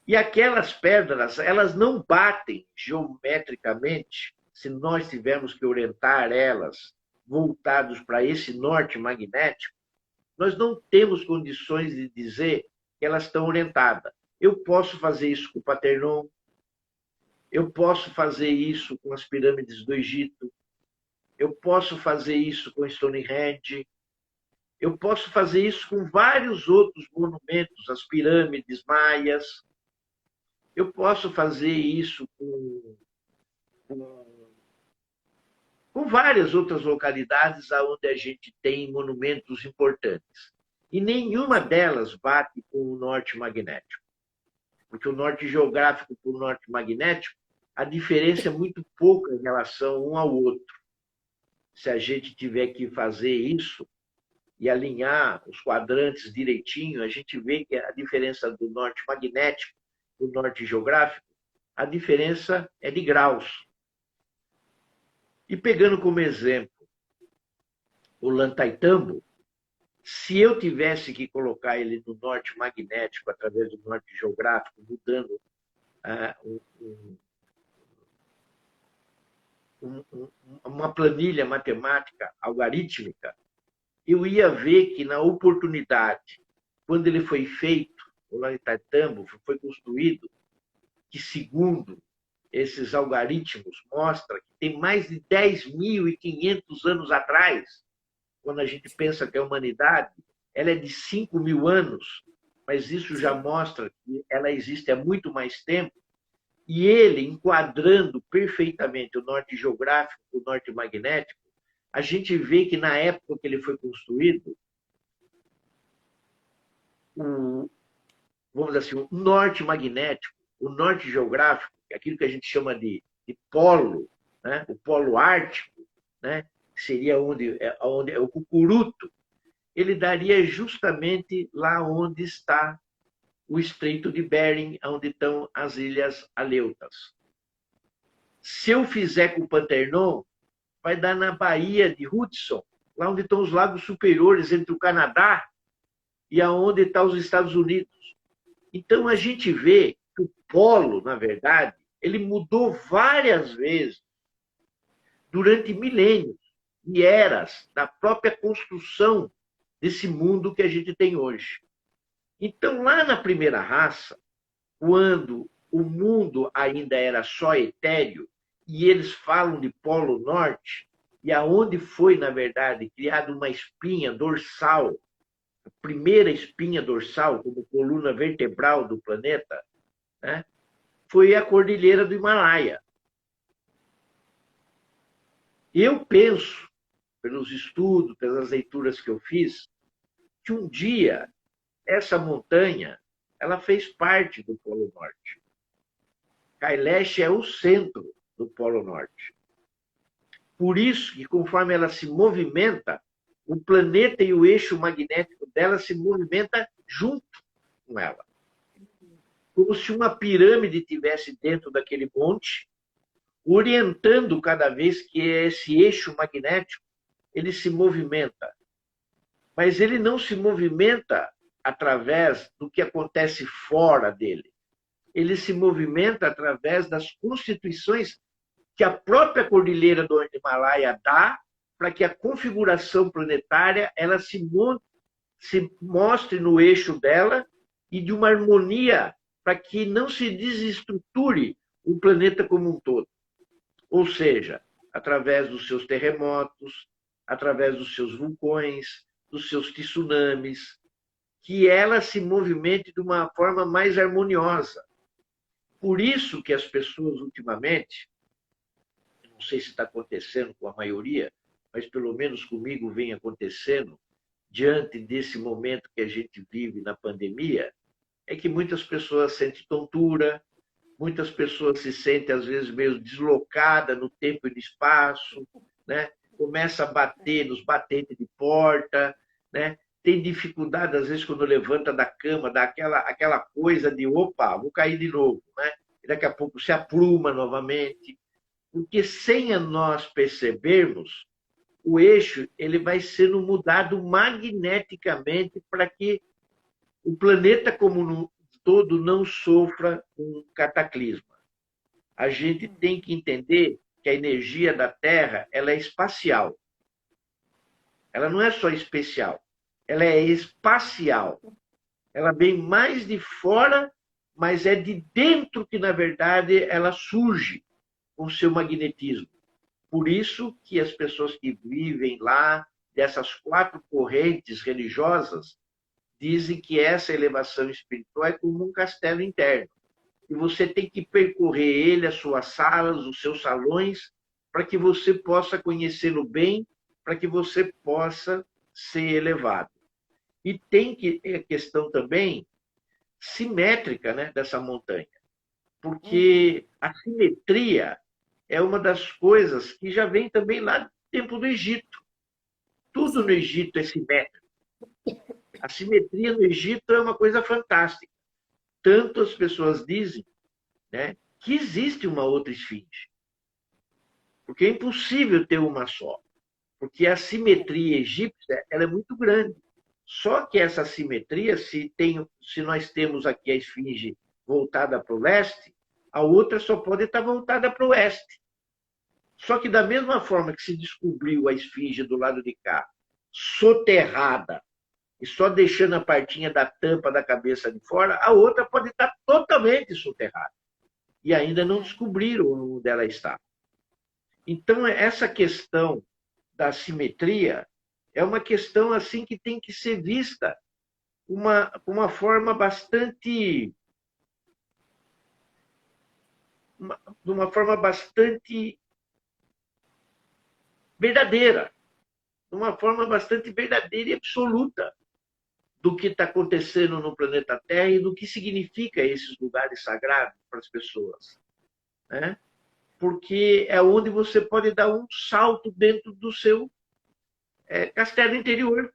E aquelas pedras, elas não batem geometricamente, se nós tivermos que orientar elas voltados para esse norte magnético, nós não temos condições de dizer que elas estão orientadas. Eu posso fazer isso com o Paternon, eu posso fazer isso com as pirâmides do Egito, eu posso fazer isso com Stonehenge, eu posso fazer isso com vários outros monumentos, as pirâmides maias, eu posso fazer isso com várias outras localidades onde a gente tem monumentos importantes. E nenhuma delas bate com o norte magnético. Porque o norte geográfico para o norte magnético, a diferença é muito pouca em relação um ao outro. Se a gente tiver que fazer isso e alinhar os quadrantes direitinho, a gente vê que a diferença do norte magnético do norte geográfico, a diferença é de graus. E pegando como exemplo o Lantaitambo, se eu tivesse que colocar ele no norte magnético através do norte geográfico, mudando uma planilha matemática algorítmica, eu ia ver que na oportunidade, quando ele foi feito, o Lantaitambo foi construído, que segundo esses algoritmos mostra que tem mais de 10.500 anos atrás, quando a gente pensa que a humanidade ela é de 5.000 anos, mas isso já mostra que ela existe há muito mais tempo, e ele, enquadrando perfeitamente o norte geográfico, o norte magnético, a gente vê que na época que ele foi construído, vamos dizer assim, o norte magnético, o norte geográfico, aquilo que a gente chama de polo, né? O polo ártico, né? Que seria onde é o Cucuruto, ele daria justamente lá onde está o Estreito de Bering, onde estão as Ilhas Aleutas. Se eu fizer com o Panternon, vai dar na Baía de Hudson, lá onde estão os lagos superiores entre o Canadá e aonde estão os Estados Unidos. Então a gente vê que o polo, na verdade, ele mudou várias vezes durante milênios e eras da própria construção desse mundo que a gente tem hoje. Então, lá na primeira raça, quando o mundo ainda era só etéreo, e eles falam de Polo Norte, e aonde foi, na verdade, criada uma espinha dorsal, a primeira espinha dorsal como coluna vertebral do planeta, né, foi a Cordilheira do Himalaia. Eu penso, pelos estudos, pelas leituras que eu fiz, que um dia essa montanha ela fez parte do Polo Norte. Kailash é o centro do Polo Norte. Por isso que, conforme ela se movimenta, o planeta e o eixo magnético dela se movimenta junto com ela. Como se uma pirâmide estivesse dentro daquele monte, orientando cada vez que esse eixo magnético ele se movimenta. Mas ele não se movimenta através do que acontece fora dele. Ele se movimenta através das constituições que a própria Cordilheira do Himalaia dá para que a configuração planetária ela se mostre no eixo dela e de uma harmonia para que não se desestruture o planeta como um todo. Ou seja, através dos seus terremotos, através dos seus vulcões, dos seus tsunamis, que ela se movimente de uma forma mais harmoniosa. por isso que as pessoas ultimamente, não sei se está acontecendo com a maioria, mas pelo menos comigo vem acontecendo, diante desse momento que a gente vive na pandemia, é que muitas pessoas sentem tontura, muitas pessoas se sentem, às vezes, meio deslocadas no tempo e no espaço, né? Começa a bater nos batentes de porta, né? Tem dificuldade, às vezes, quando levanta da cama, dá aquela coisa de, opa, vou cair de novo, né? E daqui a pouco se apruma novamente. Porque sem nós percebermos, o eixo ele vai sendo mudado magneticamente para que o planeta como um todo não sofra um cataclisma. A gente tem que entender que a energia da Terra ela é espacial. Ela não é só especial, ela é espacial. Ela vem mais de fora, mas é de dentro que, na verdade, ela surge com seu magnetismo. Por isso que as pessoas que vivem lá, dessas 4 correntes religiosas, dizem que essa elevação espiritual é como um castelo interno. E você tem que percorrer ele, as suas salas, os seus salões, para que você possa conhecê-lo bem, para que você possa ser elevado. E tem a questão também simétrica, né, dessa montanha. Porque a simetria é uma das coisas que já vem também lá do tempo do Egito. Tudo no Egito é simétrico. A simetria no Egito é uma coisa fantástica. Tanto as pessoas dizem, né, que existe uma outra esfinge. Porque é impossível ter uma só. Porque a simetria egípcia ela é muito grande. Só que essa simetria, se nós temos aqui a esfinge voltada para o leste, a outra só pode estar voltada para o oeste. Só que da mesma forma que se descobriu a esfinge do lado de cá, soterrada, e só deixando a partinha da tampa da cabeça de fora, a outra pode estar totalmente soterrada. E ainda não descobriram onde ela está. Então, essa questão da simetria é uma questão assim que tem que ser vista uma forma bastante de uma forma bastante verdadeira, de uma forma bastante verdadeira e absoluta do que está acontecendo no planeta Terra e do que significa esses lugares sagrados para as pessoas, né? Porque é onde você pode dar um salto dentro do seu castelo interior,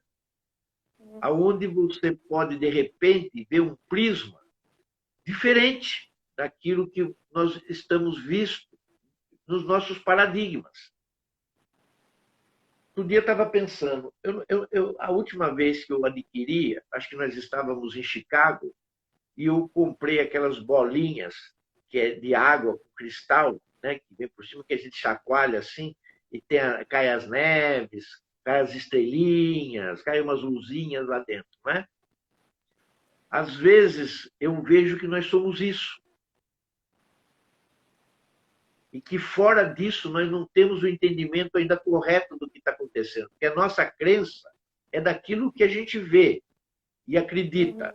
aonde você pode, de repente, ver um prisma diferente daquilo que nós estamos vistos nos nossos paradigmas. Outro dia eu estava pensando, a última vez que eu adquiri, acho que nós estávamos em Chicago, e eu comprei aquelas bolinhas que é de água com cristal, né, que vem por cima, que a gente chacoalha assim, e cai as neves, cai as estrelinhas, cai umas luzinhas lá dentro, né? Às vezes eu vejo que nós somos isso. E que fora disso nós não temos o entendimento ainda correto do que está acontecendo. Porque a nossa crença é daquilo que a gente vê e acredita.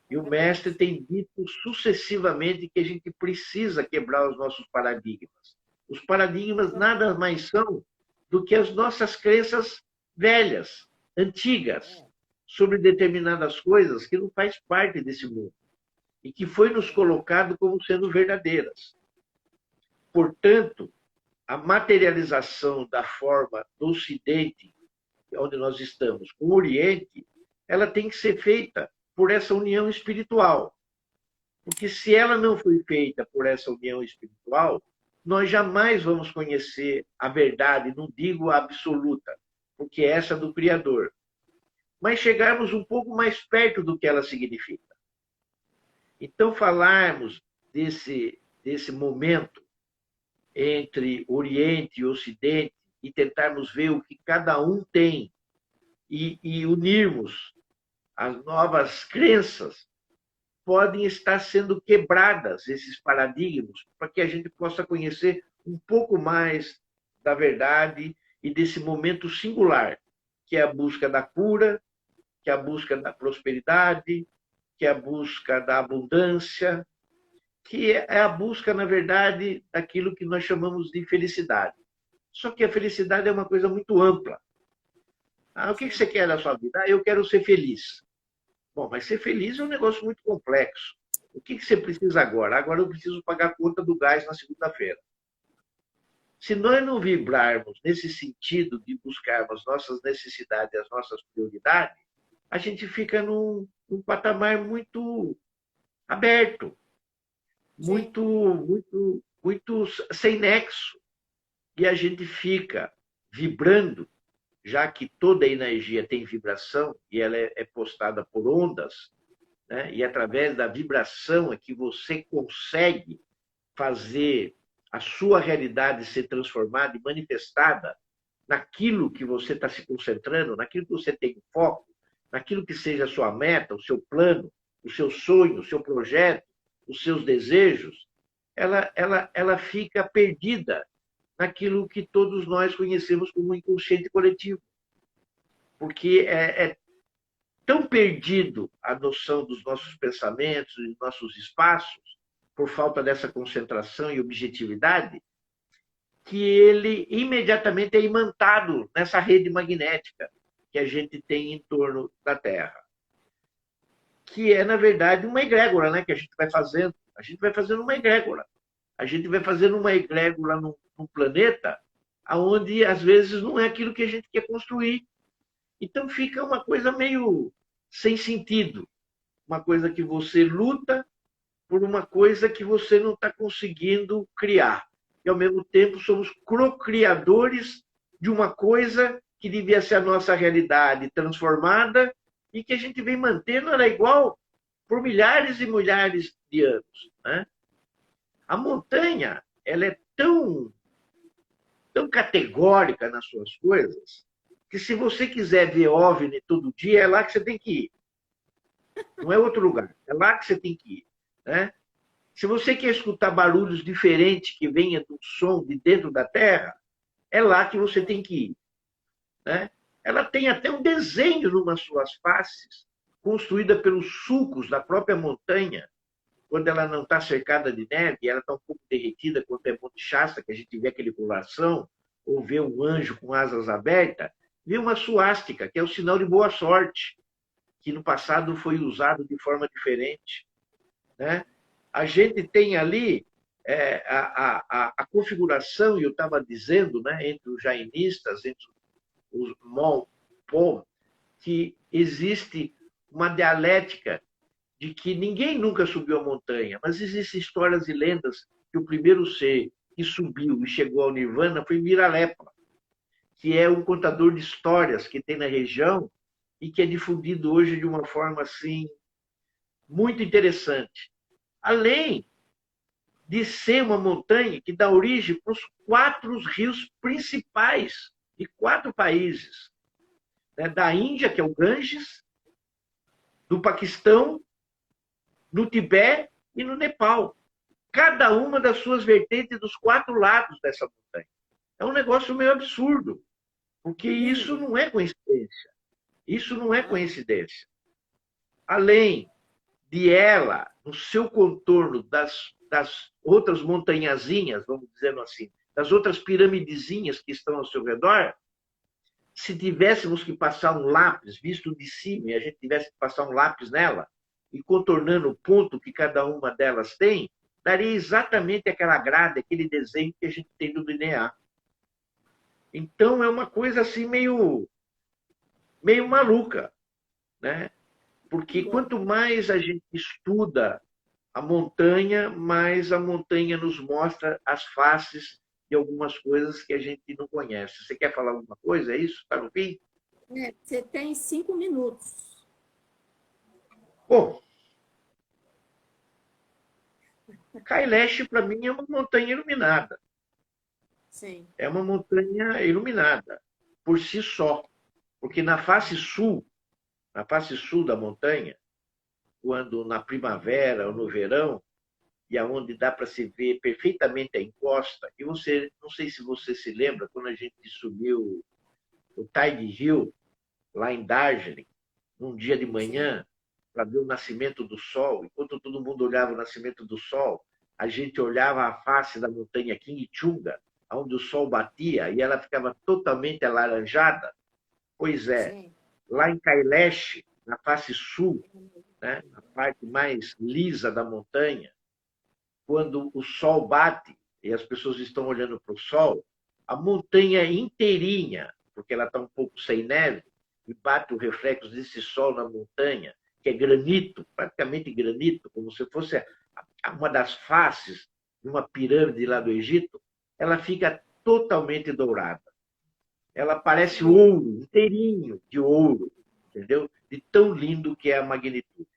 E o mestre tem dito sucessivamente que a gente precisa quebrar os nossos paradigmas. Os paradigmas nada mais são do que as nossas crenças velhas, antigas, sobre determinadas coisas que não faz parte desse mundo e que foi nos colocado como sendo verdadeiras. Portanto, a materialização da forma do Ocidente, onde nós estamos, com o Oriente, ela tem que ser feita por essa união espiritual. Porque se ela não foi feita por essa união espiritual, nós jamais vamos conhecer a verdade, não digo a absoluta, porque é essa do Criador, mas chegarmos um pouco mais perto do que ela significa. Então, falarmos desse momento entre Oriente e Ocidente e tentarmos ver o que cada um tem e unirmos as novas crenças, podem estar sendo quebradas esses paradigmas para que a gente possa conhecer um pouco mais da verdade e desse momento singular, que é a busca da cura, que é a busca da prosperidade, que é a busca da abundância, que é a busca, na verdade, daquilo que nós chamamos de felicidade. Só que a felicidade é uma coisa muito ampla. O que você quer da sua vida? Eu quero ser feliz. Bom, mas ser feliz é um negócio muito complexo. O que você precisa agora? Agora eu preciso pagar a conta do gás na segunda-feira. Se nós não vibrarmos nesse sentido de buscarmos nossas necessidades, as nossas prioridades, a gente fica num patamar muito aberto, muito sem nexo. E a gente fica vibrando, já que toda energia tem vibração e ela é postada por ondas, né? E através da vibração é que você consegue fazer a sua realidade ser transformada e manifestada naquilo que você está se concentrando, naquilo que você tem foco, naquilo que seja a sua meta, o seu plano, o seu sonho, o seu projeto, os seus desejos, ela fica perdida naquilo que todos nós conhecemos como inconsciente coletivo. Porque é tão perdido a noção dos nossos pensamentos e dos nossos espaços, por falta dessa concentração e objetividade, que ele imediatamente é imantado nessa rede magnética que a gente tem em torno da Terra. Que é, na verdade, uma egrégora, né, que a gente vai fazendo. A gente vai fazendo uma egrégora. A gente vai fazendo uma egrégora num planeta onde, às vezes, não é aquilo que a gente quer construir. Então, fica uma coisa meio sem sentido. Uma coisa que você luta por uma coisa que você não está conseguindo criar. E, ao mesmo tempo, somos cocriadores de uma coisa que devia ser a nossa realidade transformada e que a gente vem mantendo ela igual por milhares e milhares de anos. Né? A montanha ela é tão categórica nas suas coisas que, se você quiser ver OVNI todo dia, é lá que você tem que ir. Não é outro lugar. É lá que você tem que ir. Né? Se você quer escutar barulhos diferentes que venham do som de dentro da Terra, é lá que você tem que ir. Né? Ela tem até um desenho numa suas faces, construída pelos sulcos da própria montanha, quando ela não está cercada de neve, ela está um pouco derretida, quando é Monte Shasta, que a gente vê aquele coração, ou vê um anjo com asas abertas, vê uma suástica, que é o sinal de boa sorte, que no passado foi usado de forma diferente. Né? A gente tem ali a configuração, e eu estava dizendo, né, entre os jainistas, entre os Mon, que existe uma dialética de que ninguém nunca subiu a montanha, mas existem histórias e lendas que o primeiro ser que subiu e chegou ao Nirvana foi Miralepa, que é um contador de histórias que tem na região e que é difundido hoje de uma forma assim muito interessante. Além de ser uma montanha que dá origem para os 4 rios principais de 4 países. Né? Da Índia, que é o Ganges, do Paquistão, no Tibete e no Nepal. Cada uma das suas vertentes dos 4 lados dessa montanha. É um negócio meio absurdo, porque isso não é coincidência. Isso não é coincidência. Além de ela, no seu contorno das outras montanhazinhas, vamos dizer assim, das outras piramidezinhas que estão ao seu redor, se tivéssemos que passar um lápis, visto de cima, e a gente tivesse que passar um lápis nela, e contornando o ponto que cada uma delas tem, daria exatamente aquela grade, aquele desenho que a gente tem no DNA. Então, é uma coisa assim meio maluca, né? Porque quanto mais a gente estuda a montanha, mais a montanha nos mostra as faces de algumas coisas que a gente não conhece. Você quer falar alguma coisa? É isso? Está no fim? Você tem 5 minutos. Bom, Kailash, para mim, é uma montanha iluminada. Sim. É uma montanha iluminada, por si só. Porque na face sul da montanha, quando na primavera ou no verão, e aonde dá para se ver perfeitamente a encosta, e você, não sei se você se lembra, quando a gente subiu o Tide Hill, lá em Darjeeling, num dia de manhã, para ver o nascimento do sol, enquanto todo mundo olhava o nascimento do sol, a gente olhava a face da montanha Quingchunga, onde o sol batia e ela ficava totalmente alaranjada. Pois é, Sim. lá em Kailash, na face sul, né, na parte mais lisa da montanha, quando o sol bate e as pessoas estão olhando para o sol, a montanha inteirinha, porque ela está um pouco sem neve, e bate o reflexo desse sol na montanha, que é granito, praticamente granito, como se fosse uma das faces de uma pirâmide lá do Egito, ela fica totalmente dourada. Ela parece ouro, inteirinho de ouro, entendeu? De tão lindo que é a magnitude.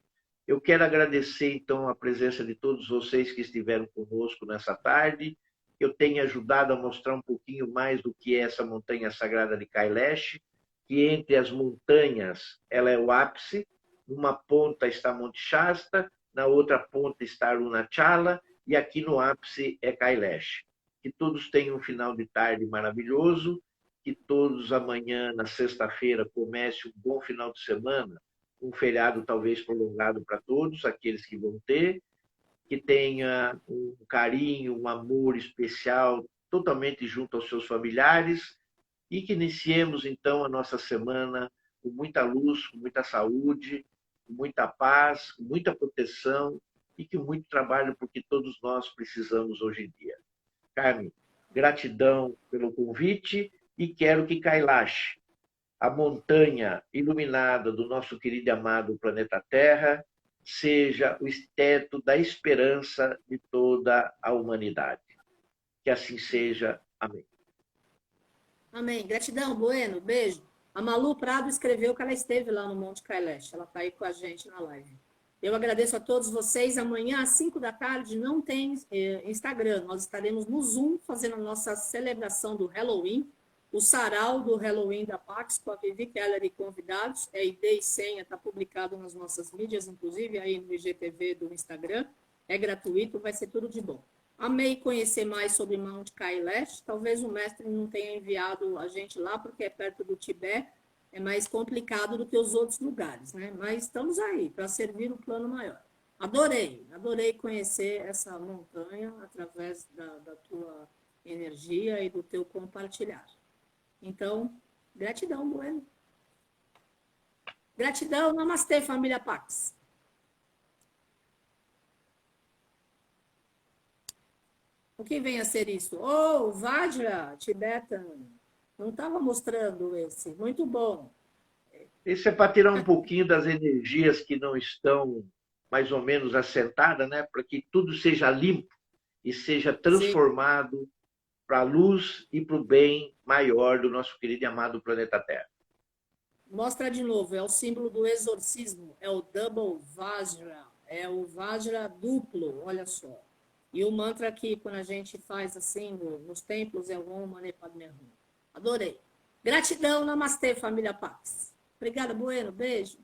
Eu quero agradecer, então, a presença de todos vocês que estiveram conosco nessa tarde. Eu tenho ajudado a mostrar um pouquinho mais do que é essa montanha sagrada de Kailash, que entre as montanhas ela é o ápice. Numa ponta está Monte Shasta, na outra ponta está Arunachala, e aqui no ápice é Kailash. Que todos tenham um final de tarde maravilhoso, que todos amanhã, na sexta-feira, comece um bom final de semana, um feriado talvez prolongado para todos, aqueles que vão ter, que tenha um carinho, um amor especial totalmente junto aos seus familiares e que iniciemos então a nossa semana com muita luz, com muita saúde, com muita paz, com muita proteção e com muito trabalho, porque todos nós precisamos hoje em dia. Carmen, gratidão pelo convite e quero que Kailash, a montanha iluminada do nosso querido e amado planeta Terra, seja o teto da esperança de toda a humanidade. Que assim seja. Amém. Amém. Gratidão, Bueno. Beijo. A Malu Prado escreveu que ela esteve lá no Monte Kailash. Ela está aí com a gente na live. Eu agradeço a todos vocês. Amanhã, às 5 da tarde, não tem Instagram. Nós estaremos no Zoom fazendo a nossa celebração do Halloween. O sarau do Halloween da Pax, com a Vivi Keller e convidados. ID e senha está publicado nas nossas mídias, inclusive aí no IGTV do Instagram. É gratuito, vai ser tudo de bom. Amei conhecer mais sobre Mount Kailash. Talvez o mestre não tenha enviado a gente lá, porque é perto do Tibete. É mais complicado do que os outros lugares, né? Mas estamos aí para servir o plano maior. Adorei conhecer essa montanha através da tua energia e do teu compartilhar. Então, gratidão, Bueno. Gratidão, namastê, família Pax. O que vem a ser isso? Oh, Vajra, Tibetan. Não estava mostrando esse. Muito bom. Esse é para tirar um pouquinho das energias que não estão mais ou menos assentadas, né? Para que tudo seja limpo e seja transformado para a luz e para o bem maior do nosso querido e amado planeta Terra. Mostra de novo, é o símbolo do exorcismo, é o Double Vajra, é o Vajra duplo, olha só. E o mantra aqui, quando a gente faz assim, nos templos, é o Om Mani Padme Hum. Adorei. Gratidão, namastê, família Pax. Obrigada, Bueno, beijo.